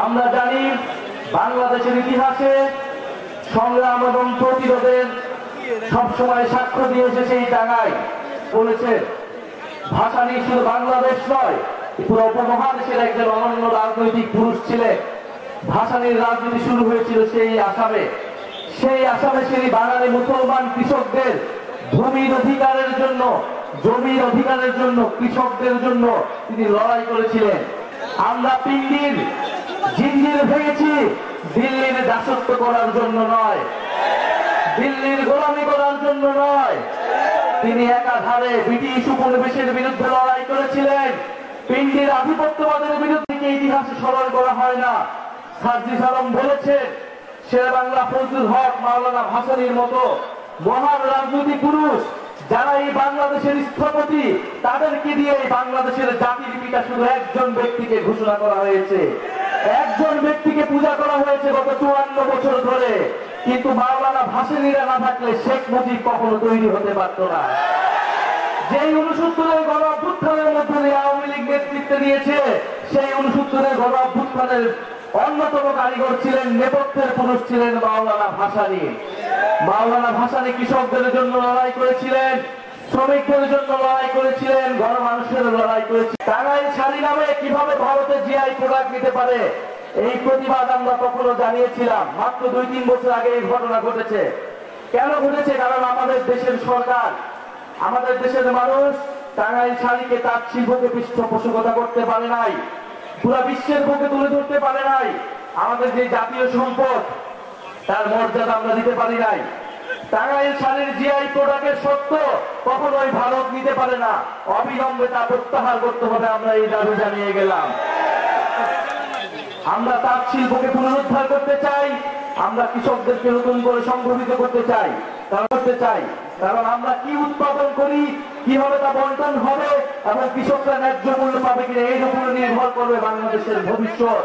আমরা জানি বাংলাদেশের ইতিহাসে সংগ্রাম এবং প্রতিরোধের সবসময় সাক্ষ্য দিয়েছে সেই জায়গায় বলেছে ভাসানী শুধু বাংলাদেশ নয়, পুরো উপমহাদেশের একজন অনন্য রাজনৈতিক পুরুষ ছিলেন। ভাসানীর রাজনীতি শুরু হয়েছিল সেই আসামে। সেই বাঙালি মুসলমান কৃষকদের ভূমির অধিকারের জন্য, জমির অধিকারের জন্য, কৃষকদের জন্য তিনি লড়াই করেছিলেন। আমরা পিণ্ডির জিঞ্জির ভেঙেছি দিল্লির দাসত্ব করার জন্য নয়, দিল্লির গোলামি করার জন্য নয়। তিনি একাধারে ব্রিটিশ উপনিবেশের বিরুদ্ধে লড়াই করেছিলেন, পিণ্ডির আধিপত্যবাদের বিরুদ্ধে ইতিহাসে স্মরণ করা হয় না। সার্জিস আলম বলেছেন শেরে বাংলা ফজলুল হক, মাওলানা ভাসানীর মতো মহান রাজনৈতিক পুরুষ যারা এই বাংলাদেশের স্থপতি, তাদেরকে দিয়ে এই বাংলাদেশের জাতির পিতা শুধু একজন ব্যক্তিকে ঘোষণা করা হয়েছে, একজন ব্যক্তিকে পূজা করা হয়েছে গত 54 বছর ধরে। কিন্তু মাওলানা ভাসানীরা না থাকলে শেখ মুজিব কখনো তৈরি হতে পারত না। যেই 69-এর গণ অভ্যুত্থানের মধ্যে দিয়ে আওয়ামী লীগ নেতৃত্ব দিয়েছে, সেই 69-এর গণ অভ্যুত্থানের অন্যতম কারিগর ছিলেন, নেপথ্যের পুরুষ ছিলেন মাওলানা ভাসানী। মাওলানা ভাসানী কৃষকদের জন্য লড়াই করেছিলেন, শ্রমিকদের জন্য লড়াই করেছিলেন, গণমানুষের লড়াই করেছিলেন। টাঙ্গাইল শাড়ি নামে কিভাবে ভারতে জিআই প্রোডাক্ট নিতে পারে, এই প্রতিবাদ আমরা কখনো জানিয়েছিলাম। মাত্র 2-3 বছর আগে এই ঘটনা ঘটেছে। কেন ঘটেছে? কারণ আমাদের দেশের সরকার, আমাদের দেশের মানুষ টাঙ্গাইল শাড়িকে, তাঁত শিল্পকে পৃষ্ঠপোষকতা করতে পারে নাই, পুরা বিশ্বের বুকে তুলে ধরতে পারে নাই। আমাদের যে জাতীয় সম্পদ, তার মর্যাদা আমরা দিতে পারি নাই। টাঙ্গাইল শাড়ির জিআই প্রোডাক্টের সত্য কখনোই ভারত নিতে পারে না। অবিলম্বে তা প্রত্যাহার করতে হবে, আমরা এই দাবি জানিয়ে গেলাম। আমরা তাঁত শিল্পকে পুনরুদ্ধার করতে চাই, আমরা কৃষকদেরকে নতুন করে সংগঠিত করতে চাই, কারণ আমরা কি উৎপাদন করি, কিভাবে তা বন্টন হবে এবং কৃষকরা ন্যায্য মূল্য পাবে কিনা, এর উপরে নির্ভর করবে বাংলাদেশের ভবিষ্যৎ।